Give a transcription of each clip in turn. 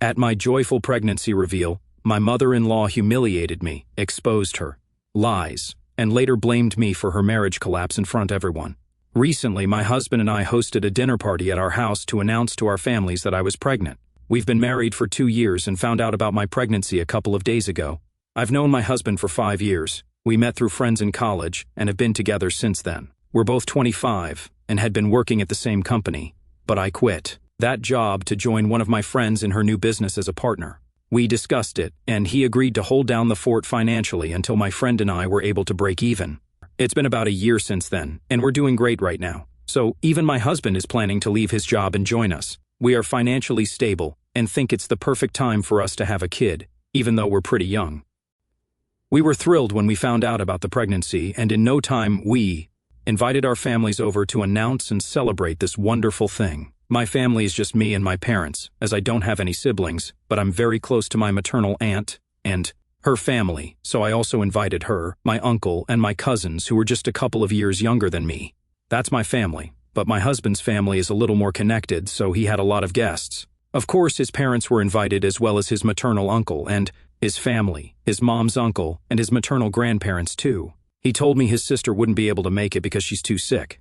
At my joyful pregnancy reveal, my mother-in-law humiliated me, exposed her lies, and later blamed me for her marriage collapse in front of everyone. Recently, my husband and I hosted a dinner party at our house to announce to our families that I was pregnant. We've been married for 2 years and found out about my pregnancy a couple of days ago. I've known my husband for 5 years. We met through friends in college and have been together since then. We're both 25 and had been working at the same company, but I quit that job to join one of my friends in her new business as a partner. We discussed it, and he agreed to hold down the fort financially until my friend and I were able to break even. It's been about a year since then, and we're doing great right now. So even my husband is planning to leave his job and join us. We are financially stable and think it's the perfect time for us to have a kid, even though we're pretty young. We were thrilled when we found out about the pregnancy, and in no time we invited our families over to announce and celebrate this wonderful thing. My family is just me and my parents, as I don't have any siblings, but I'm very close to my maternal aunt and her family, so I also invited her, my uncle, and my cousins who were just a couple of years younger than me. That's my family, but my husband's family is a little more connected, so he had a lot of guests. Of course, his parents were invited as well as his maternal uncle and his family, his mom's uncle, and his maternal grandparents too. He told me his sister wouldn't be able to make it because she's too sick.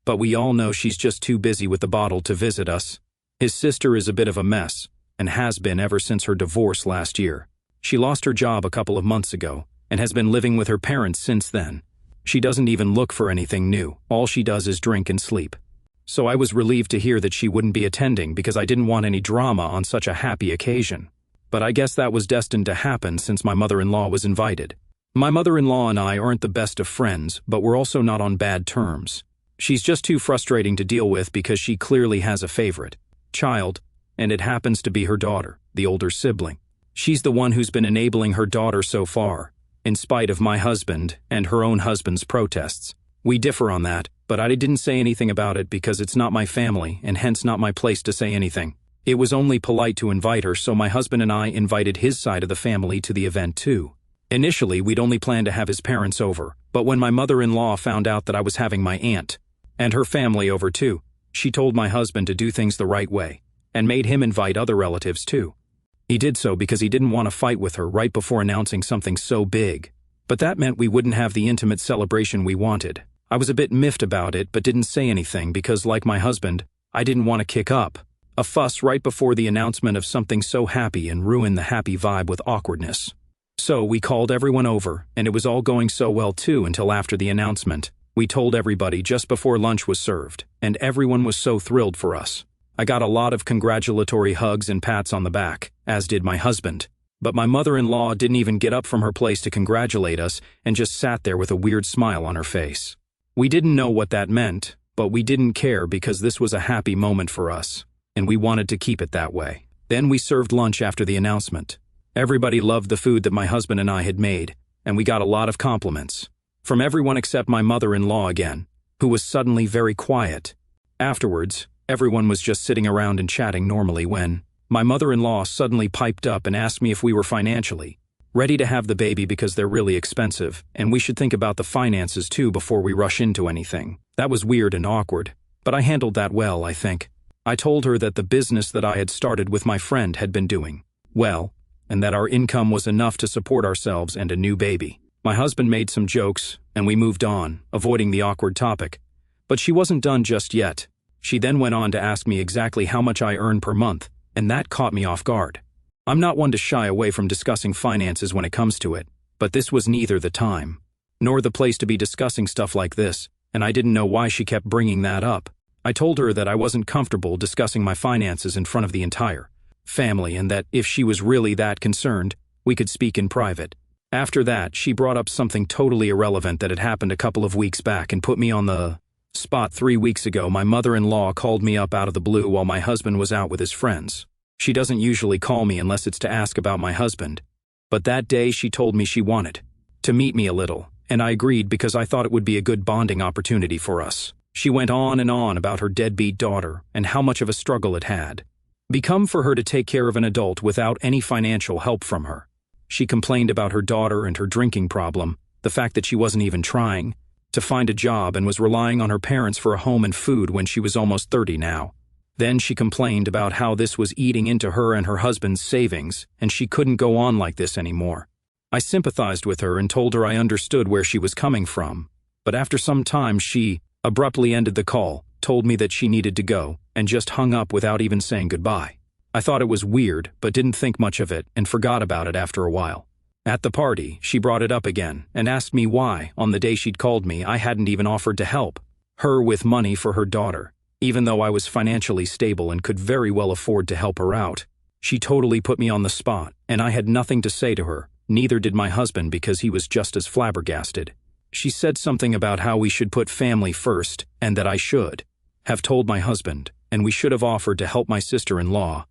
But we all know she's just too busy with the bottle to visit us. His sister is a bit of a mess, and has been ever since her divorce last year. She lost her job a couple of months ago, and has been living with her parents since then. She doesn't even look for anything new. All she does is drink and sleep. So I was relieved to hear that she wouldn't be attending because I didn't want any drama on such a happy occasion. But I guess that was destined to happen since my mother-in-law was invited. My mother-in-law and I aren't the best of friends, but we're also not on bad terms. She's just too frustrating to deal with because she clearly has a favorite child, and it happens to be her daughter, the older sibling. She's the one who's been enabling her daughter so far, in spite of my husband and her own husband's protests. We differ on that, but I didn't say anything about it because it's not my family and hence not my place to say anything. It was only polite to invite her, so my husband and I invited his side of the family to the event too. Initially, we'd only planned to have his parents over, but when my mother-in-law found out that I was having my aunt and her family over too, she told my husband to do things the right way and made him invite other relatives too. He did so because he didn't want to fight with her right before announcing something so big. But that meant we wouldn't have the intimate celebration we wanted. I was a bit miffed about it but didn't say anything because, like my husband, I didn't want to kick up a fuss right before the announcement of something so happy and ruin the happy vibe with awkwardness. So we called everyone over, and it was all going so well too until after the announcement. We told everybody just before lunch was served, and everyone was so thrilled for us. I got a lot of congratulatory hugs and pats on the back, as did my husband. But my mother-in-law didn't even get up from her place to congratulate us and just sat there with a weird smile on her face. We didn't know what that meant, but we didn't care because this was a happy moment for us, and we wanted to keep it that way. Then we served lunch after the announcement. Everybody loved the food that my husband and I had made, and we got a lot of compliments from everyone except my mother-in-law again, who was suddenly very quiet. Afterwards, everyone was just sitting around and chatting normally when my mother-in-law suddenly piped up and asked me if we were financially ready to have the baby because they're really expensive, and we should think about the finances too before we rush into anything. That was weird and awkward, but I handled that well, I think. I told her that the business that I had started with my friend had been doing well, and that our income was enough to support ourselves and a new baby. My husband made some jokes, and we moved on, avoiding the awkward topic. But she wasn't done just yet. She then went on to ask me exactly how much I earn per month, and that caught me off guard. I'm not one to shy away from discussing finances when it comes to it, but this was neither the time nor the place to be discussing stuff like this, and I didn't know why she kept bringing that up. I told her that I wasn't comfortable discussing my finances in front of the entire family and that if she was really that concerned, we could speak in private. After that, she brought up something totally irrelevant that had happened a couple of weeks back and put me on the spot. 3 weeks ago, my mother-in-law called me up out of the blue while my husband was out with his friends. She doesn't usually call me unless it's to ask about my husband, but that day she told me she wanted to meet me a little, and I agreed because I thought it would be a good bonding opportunity for us. She went on and on about her deadbeat daughter and how much of a struggle it had become for her to take care of an adult without any financial help from her. She complained about her daughter and her drinking problem, the fact that she wasn't even trying to find a job and was relying on her parents for a home and food when she was almost 30 now. Then she complained about how this was eating into her and her husband's savings, and she couldn't go on like this anymore. I sympathized with her and told her I understood where she was coming from, but after some time she abruptly ended the call, told me that she needed to go, and just hung up without even saying goodbye. I thought it was weird, but didn't think much of it and forgot about it after a while. At the party, she brought it up again and asked me why, on the day she'd called me, I hadn't even offered to help her with money for her daughter. Even though I was financially stable and could very well afford to help her out, she totally put me on the spot, and I had nothing to say to her. Neither did my husband because he was just as flabbergasted. She said something about how we should put family first and that I should have told my husband, and we should have offered to help my sister-in-law.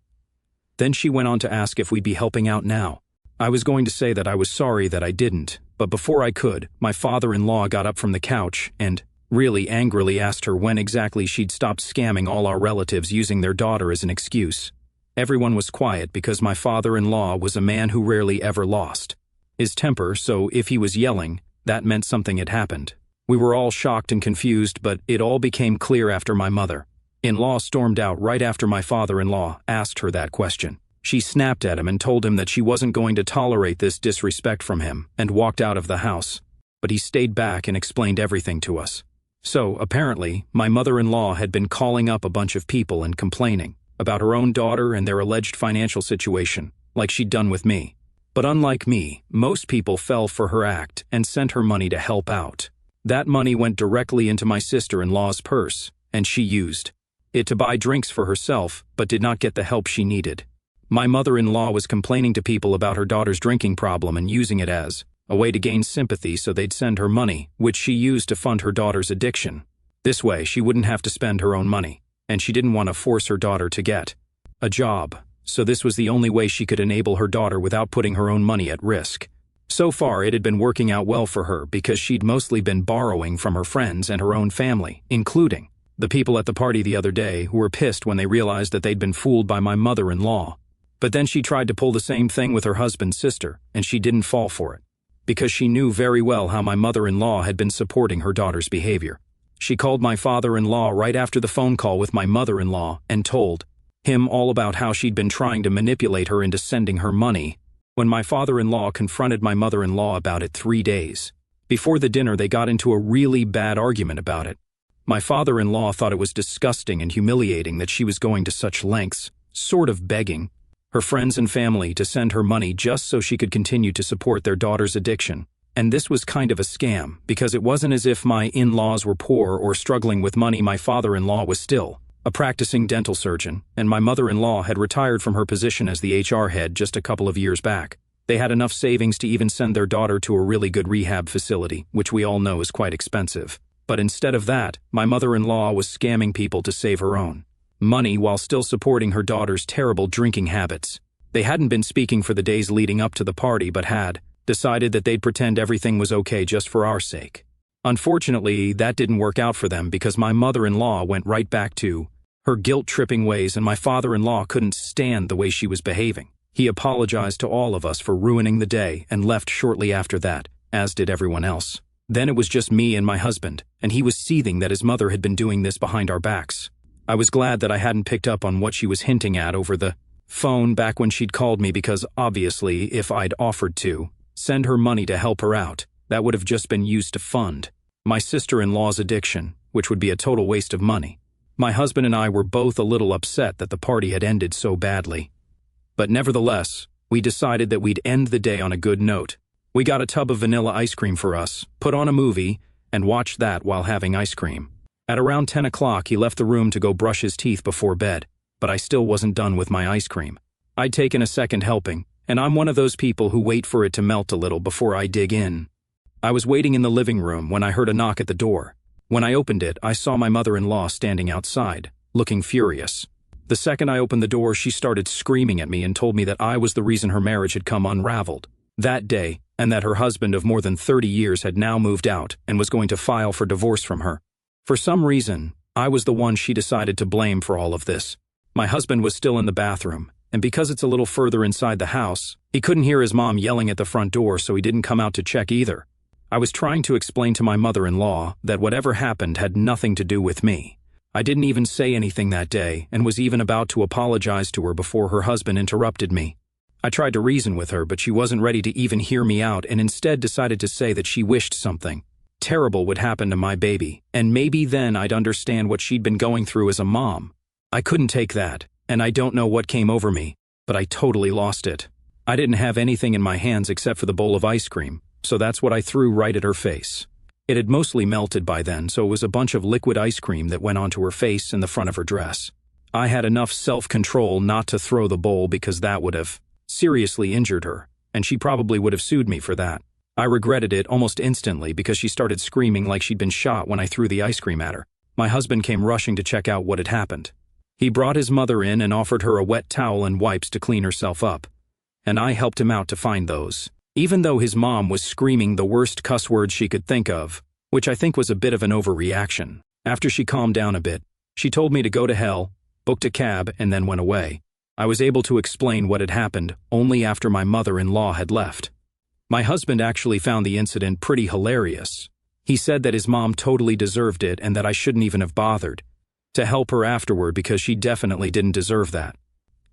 Then she went on to ask if we'd be helping out now. I was going to say that I was sorry that I didn't, but before I could, my father-in-law got up from the couch and really angrily asked her when exactly she'd stopped scamming all our relatives using their daughter as an excuse. Everyone was quiet because my father-in-law was a man who rarely ever lost his temper, so if he was yelling, that meant something had happened. We were all shocked and confused, but it all became clear after my mother-in-law stormed out right after my father-in-law asked her that question. She snapped at him and told him that she wasn't going to tolerate this disrespect from him and walked out of the house, but he stayed back and explained everything to us. So, apparently, my mother-in-law had been calling up a bunch of people and complaining about her own daughter and their alleged financial situation, like she'd done with me. But unlike me, most people fell for her act and sent her money to help out. That money went directly into my sister-in-law's purse, and she used it to buy drinks for herself, but did not get the help she needed. My mother-in-law was complaining to people about her daughter's drinking problem and using it as a way to gain sympathy so they'd send her money, which she used to fund her daughter's addiction. This way, she wouldn't have to spend her own money, and she didn't want to force her daughter to get a job, so this was the only way she could enable her daughter without putting her own money at risk. So far, it had been working out well for her because she'd mostly been borrowing from her friends and her own family, including the people at the party the other day who were pissed when they realized that they'd been fooled by my mother-in-law. But then she tried to pull the same thing with her husband's sister, and she didn't fall for it, because she knew very well how my mother-in-law had been supporting her daughter's behavior. She called my father-in-law right after the phone call with my mother-in-law and told him all about how she'd been trying to manipulate her into sending her money. When my father-in-law confronted my mother-in-law about it 3 days before the dinner, they got into a really bad argument about it. My father-in-law thought it was disgusting and humiliating that she was going to such lengths, sort of begging her friends and family to send her money just so she could continue to support their daughter's addiction. And this was kind of a scam, because it wasn't as if my in-laws were poor or struggling with money. My father-in-law was still a practicing dental surgeon, and my mother-in-law had retired from her position as the HR head just a couple of years back. They had enough savings to even send their daughter to a really good rehab facility, which we all know is quite expensive. But instead of that, my mother-in-law was scamming people to save her own money while still supporting her daughter's terrible drinking habits. They hadn't been speaking for the days leading up to the party, but had decided that they'd pretend everything was okay just for our sake. Unfortunately, that didn't work out for them because my mother-in-law went right back to her guilt-tripping ways, and my father-in-law couldn't stand the way she was behaving. He apologized to all of us for ruining the day and left shortly after that, as did everyone else. Then it was just me and my husband, and he was seething that his mother had been doing this behind our backs. I was glad that I hadn't picked up on what she was hinting at over the phone back when she'd called me, because obviously if I'd offered to send her money to help her out, that would have just been used to fund my sister-in-law's addiction, which would be a total waste of money. My husband and I were both a little upset that the party had ended so badly. But nevertheless, we decided that we'd end the day on a good note. We got a tub of vanilla ice cream for us, put on a movie, and watched that while having ice cream. At around 10 o'clock, he left the room to go brush his teeth before bed, but I still wasn't done with my ice cream. I'd taken a second helping, and I'm one of those people who wait for it to melt a little before I dig in. I was waiting in the living room when I heard a knock at the door. When I opened it, I saw my mother-in-law standing outside, looking furious. The second I opened the door, she started screaming at me and told me that I was the reason her marriage had come unraveled that day, and that her husband of more than 30 years had now moved out and was going to file for divorce from her. For some reason, I was the one she decided to blame for all of this. My husband was still in the bathroom, and because it's a little further inside the house, he couldn't hear his mom yelling at the front door, so he didn't come out to check either. I was trying to explain to my mother-in-law that whatever happened had nothing to do with me. I didn't even say anything that day and was even about to apologize to her before her husband interrupted me. I tried to reason with her, but she wasn't ready to even hear me out and instead decided to say that she wished something terrible would happen to my baby, and maybe then I'd understand what she'd been going through as a mom. I couldn't take that, and I don't know what came over me, but I totally lost it. I didn't have anything in my hands except for the bowl of ice cream, so that's what I threw right at her face. It had mostly melted by then, so it was a bunch of liquid ice cream that went onto her face and the front of her dress. I had enough self-control not to throw the bowl because that would have seriously injured her, and she probably would have sued me for that. I regretted it almost instantly because she started screaming like she'd been shot when I threw the ice cream at her. My husband came rushing to check out what had happened. He brought his mother in and offered her a wet towel and wipes to clean herself up, and I helped him out to find those. Even though his mom was screaming the worst cuss words she could think of, which I think was a bit of an overreaction. After she calmed down a bit, she told me to go to hell, booked a cab, and then went away. I was able to explain what had happened only after my mother-in-law had left. My husband actually found the incident pretty hilarious. He said that his mom totally deserved it and that I shouldn't even have bothered to help her afterward because she definitely didn't deserve that.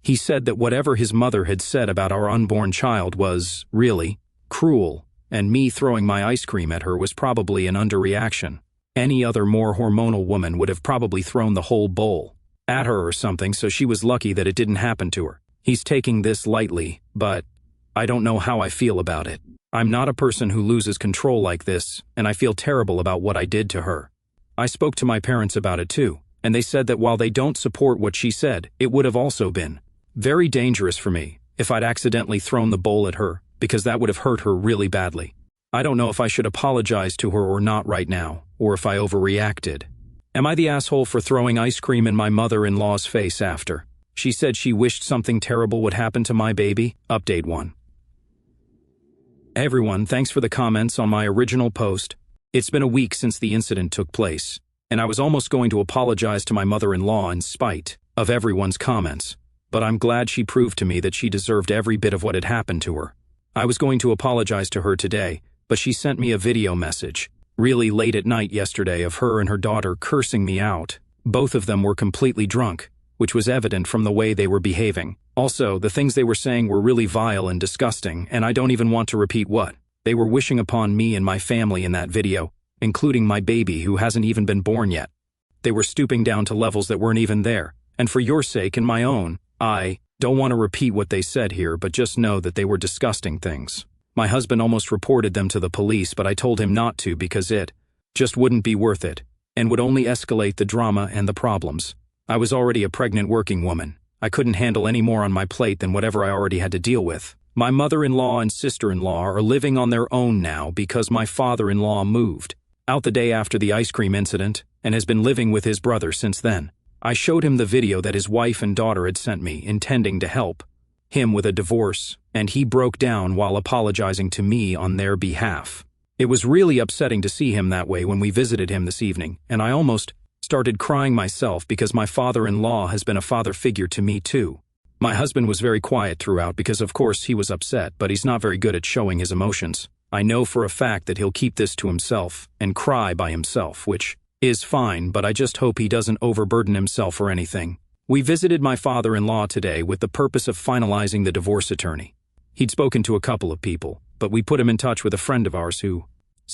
He said that whatever his mother had said about our unborn child was, really, cruel, and me throwing my ice cream at her was probably an underreaction. Any other more hormonal woman would have probably thrown the whole bowl at her or something, so she was lucky that it didn't happen to her. He's taking this lightly, but I don't know how I feel about it. I'm not a person who loses control like this, and I feel terrible about what I did to her. I spoke to my parents about it too, and they said that while they don't support what she said, it would have also been very dangerous for me if I'd accidentally thrown the bowl at her, because that would have hurt her really badly. I don't know if I should apologize to her or not right now, or if I overreacted. Am I the asshole for throwing ice cream in my mother-in-law's face after she said she wished something terrible would happen to my baby? Update 1. Hey everyone, thanks for the comments on my original post. It's been a week since the incident took place, and I was almost going to apologize to my mother-in-law in spite of everyone's comments, but I'm glad she proved to me that she deserved every bit of what had happened to her. I was going to apologize to her today, but she sent me a video message really late at night yesterday of her and her daughter cursing me out. Both of them were completely drunk, which was evident from the way they were behaving. Also, the things they were saying were really vile and disgusting, and I don't even want to repeat what they were wishing upon me and my family in that video, including my baby who hasn't even been born yet. They were stooping down to levels that weren't even there, and for your sake and my own, I don't want to repeat what they said here, but just know that they were disgusting things. My husband almost reported them to the police, but I told him not to because it just wouldn't be worth it, and would only escalate the drama and the problems. I was already a pregnant working woman. I couldn't handle any more on my plate than whatever I already had to deal with. My mother-in-law and sister-in-law are living on their own now because my father-in-law moved out the day after the ice cream incident and has been living with his brother since then. I showed him the video that his wife and daughter had sent me, intending to help him with a divorce, and he broke down while apologizing to me on their behalf. It was really upsetting to see him that way when we visited him this evening, and I almost started crying myself because my father-in-law has been a father figure to me too. My husband was very quiet throughout because of course he was upset, but he's not very good at showing his emotions. I know for a fact that he'll keep this to himself and cry by himself, which is fine, but I just hope he doesn't overburden himself or anything. We visited my father-in-law today with the purpose of finalizing the divorce attorney. He'd spoken to a couple of people, but we put him in touch with a friend of ours who's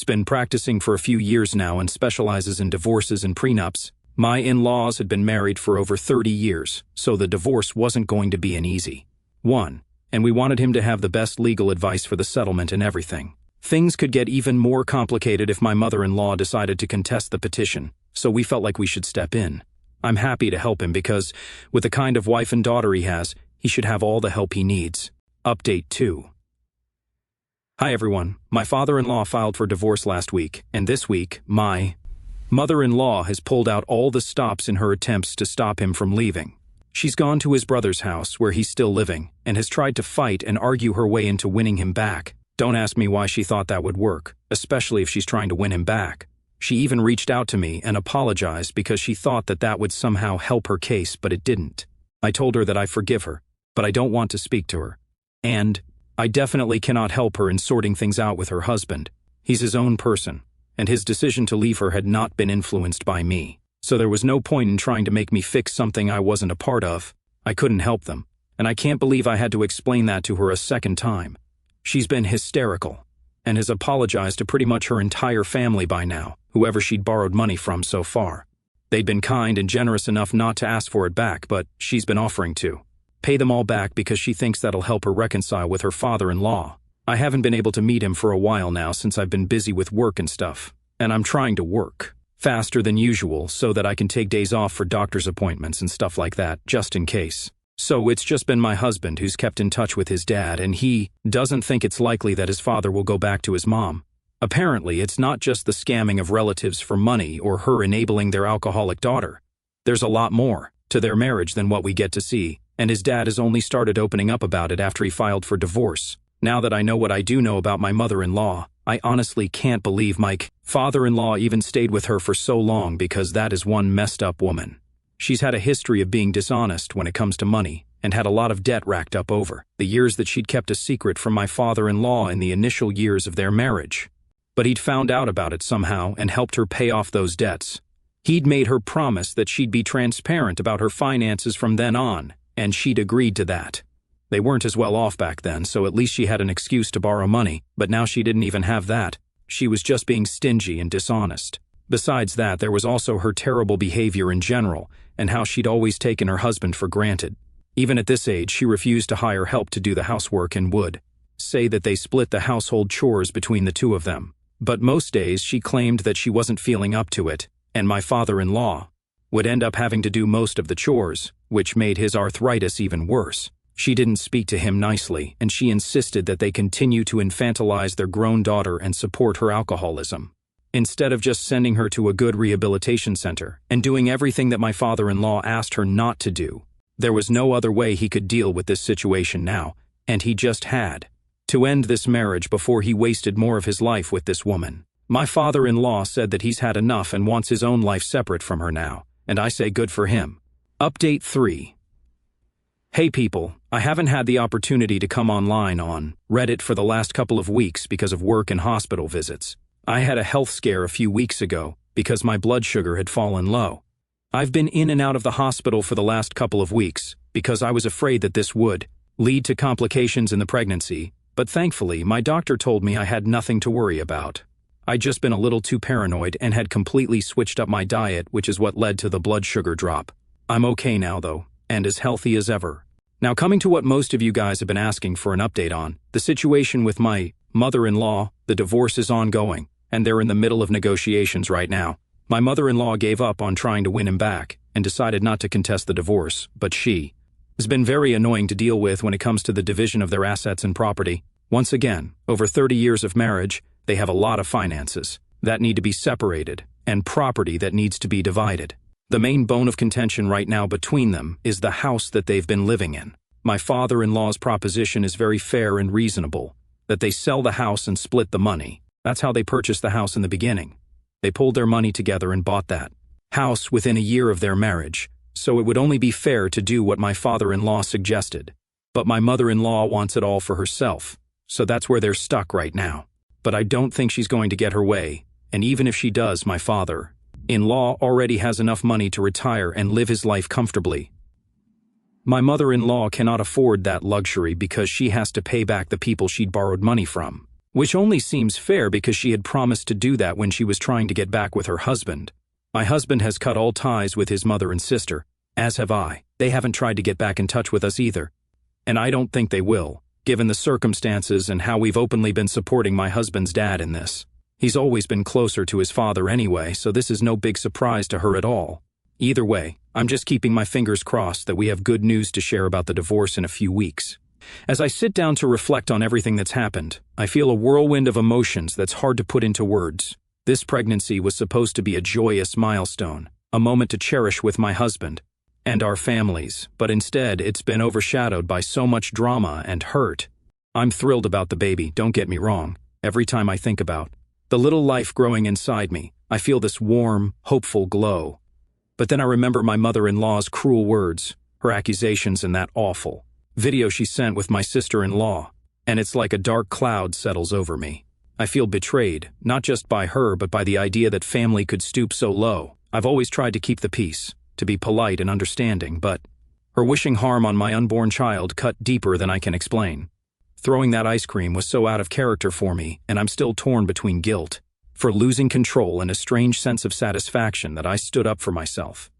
been practicing for a few years now and specializes in divorces and prenups. My in-laws had been married for over 30 years, so the divorce wasn't going to be an easy one, and we wanted him to have the best legal advice for the settlement and everything. Things could get even more complicated if my mother-in-law decided to contest the petition, so we felt like we should step in. I'm happy to help him because, with the kind of wife and daughter he has, he should have all the help he needs. Update 2. Hi everyone, my father-in-law filed for divorce last week, and this week, my mother-in-law has pulled out all the stops in her attempts to stop him from leaving. She's gone to his brother's house, where he's still living, and has tried to fight and argue her way into winning him back. Don't ask me why she thought that would work, especially if she's trying to win him back. She even reached out to me and apologized because she thought that that would somehow help her case, but it didn't. I told her that I forgive her, but I don't want to speak to her. And I definitely cannot help her in sorting things out with her husband. He's his own person, and his decision to leave her had not been influenced by me. So there was no point in trying to make me fix something I wasn't a part of. I couldn't help them, and I can't believe I had to explain that to her a second time. She's been hysterical, and has apologized to pretty much her entire family by now, whoever she'd borrowed money from so far. They'd been kind and generous enough not to ask for it back, but she's been offering to pay them all back because she thinks that'll help her reconcile with her father-in-law. I haven't been able to meet him for a while now since I've been busy with work and stuff, and I'm trying to work faster than usual so that I can take days off for doctor's appointments and stuff like that, just in case. So it's just been my husband who's kept in touch with his dad, and he doesn't think it's likely that his father will go back to his mom. Apparently, it's not just the scamming of relatives for money or her enabling their alcoholic daughter. There's a lot more to their marriage than what we get to see, and his dad has only started opening up about it after he filed for divorce. Now that I know what I do know about my mother-in-law, I honestly can't believe my father-in-law even stayed with her for so long, because that is one messed up woman. She's had a history of being dishonest when it comes to money, and had a lot of debt racked up over the years that she'd kept a secret from my father-in-law in the initial years of their marriage. But he'd found out about it somehow and helped her pay off those debts. He'd made her promise that she'd be transparent about her finances from then on, and she'd agreed to that. They weren't as well off back then, so at least she had an excuse to borrow money, but now she didn't even have that. She was just being stingy and dishonest. Besides that, there was also her terrible behavior in general, and how she'd always taken her husband for granted. Even at this age, she refused to hire help to do the housework and would say that they split the household chores between the two of them. But most days she claimed that she wasn't feeling up to it, and my father-in-law would end up having to do most of the chores, which made his arthritis even worse. She didn't speak to him nicely, and she insisted that they continue to infantilize their grown daughter and support her alcoholism, instead of just sending her to a good rehabilitation center and doing everything that my father-in-law asked her not to do. There was no other way he could deal with this situation now, and he just had to end this marriage before he wasted more of his life with this woman. My father-in-law said that he's had enough and wants his own life separate from her now, and I say good for him. Update 3. Hey people, I haven't had the opportunity to come online on Reddit for the last couple of weeks because of work and hospital visits. I had a health scare a few weeks ago because my blood sugar had fallen low. I've been in and out of the hospital for the last couple of weeks because I was afraid that this would lead to complications in the pregnancy, but thankfully my doctor told me I had nothing to worry about. I'd just been a little too paranoid and had completely switched up my diet, which is what led to the blood sugar drop. I'm okay now though, and as healthy as ever. Now coming to what most of you guys have been asking for an update on, the situation with my mother-in-law. The divorce is ongoing, and they're in the middle of negotiations right now. My mother-in-law gave up on trying to win him back and decided not to contest the divorce, but she has been very annoying to deal with when it comes to the division of their assets and property. Once again, over 30 years of marriage, they have a lot of finances that need to be separated and property that needs to be divided. The main bone of contention right now between them is the house that they've been living in. My father-in-law's proposition is very fair and reasonable, that they sell the house and split the money. That's how they purchased the house in the beginning. They pulled their money together and bought that house within a year of their marriage, so it would only be fair to do what my father-in-law suggested. But my mother-in-law wants it all for herself, so that's where they're stuck right now. But I don't think she's going to get her way, and even if she does, my father-in-law already has enough money to retire and live his life comfortably. My mother-in-law cannot afford that luxury because she has to pay back the people she'd borrowed money from, which only seems fair because she had promised to do that when she was trying to get back with her husband. My husband has cut all ties with his mother and sister, as have I. They haven't tried to get back in touch with us either. And I don't think they will, given the circumstances and how we've openly been supporting my husband's dad in this. He's always been closer to his father anyway, so this is no big surprise to her at all. Either way, I'm just keeping my fingers crossed that we have good news to share about the divorce in a few weeks. As I sit down to reflect on everything that's happened, I feel a whirlwind of emotions that's hard to put into words. This pregnancy was supposed to be a joyous milestone, a moment to cherish with my husband and our families, but instead it's been overshadowed by so much drama and hurt. I'm thrilled about the baby, don't get me wrong. Every time I think about the little life growing inside me, I feel this warm, hopeful glow. But then I remember my mother-in-law's cruel words, her accusations, and that awful video she sent with my sister-in-law, and it's like a dark cloud settles over me. I feel betrayed, not just by her but by the idea that family could stoop so low I've always tried to keep the peace, to be polite and understanding, but her wishing harm on my unborn child cut deeper than I can explain. Throwing that ice cream was so out of character for me, and I'm still torn between guilt for losing control and a strange sense of satisfaction that I stood up for myself.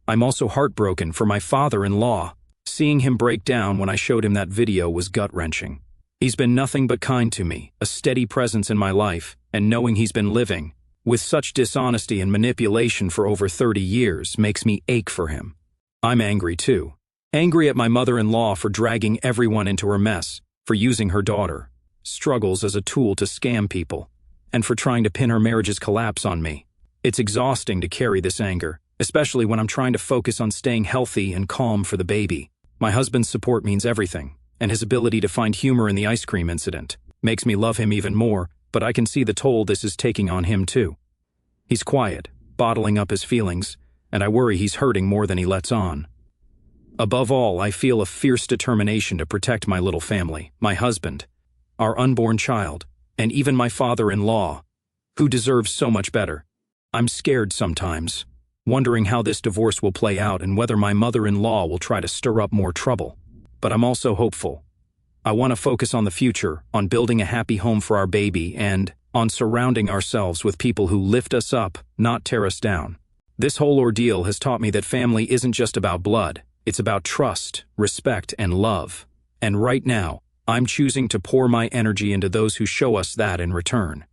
I'm also heartbroken for my father-in-law. Seeing him break down when I showed him that video was gut-wrenching. He's been nothing but kind to me, a steady presence in my life, and knowing he's been living with such dishonesty and manipulation for over 30 years makes me ache for him. I'm angry too. Angry at my mother-in-law for dragging everyone into her mess, for using her daughter, struggles as a tool to scam people, and for trying to pin her marriage's collapse on me. It's exhausting to carry this anger, especially when I'm trying to focus on staying healthy and calm for the baby. My husband's support means everything, and his ability to find humor in the ice cream incident makes me love him even more, but I can see the toll this is taking on him too. He's quiet, bottling up his feelings, and I worry he's hurting more than he lets on. Above all, I feel a fierce determination to protect my little family, my husband, our unborn child, and even my father-in-law, who deserves so much better. I'm scared sometimes, wondering how this divorce will play out and whether my mother-in-law will try to stir up more trouble. But I'm also hopeful. I want to focus on the future, on building a happy home for our baby, and on surrounding ourselves with people who lift us up, not tear us down. This whole ordeal has taught me that family isn't just about blood. It's about trust, respect, and love. And right now, I'm choosing to pour my energy into those who show us that in return.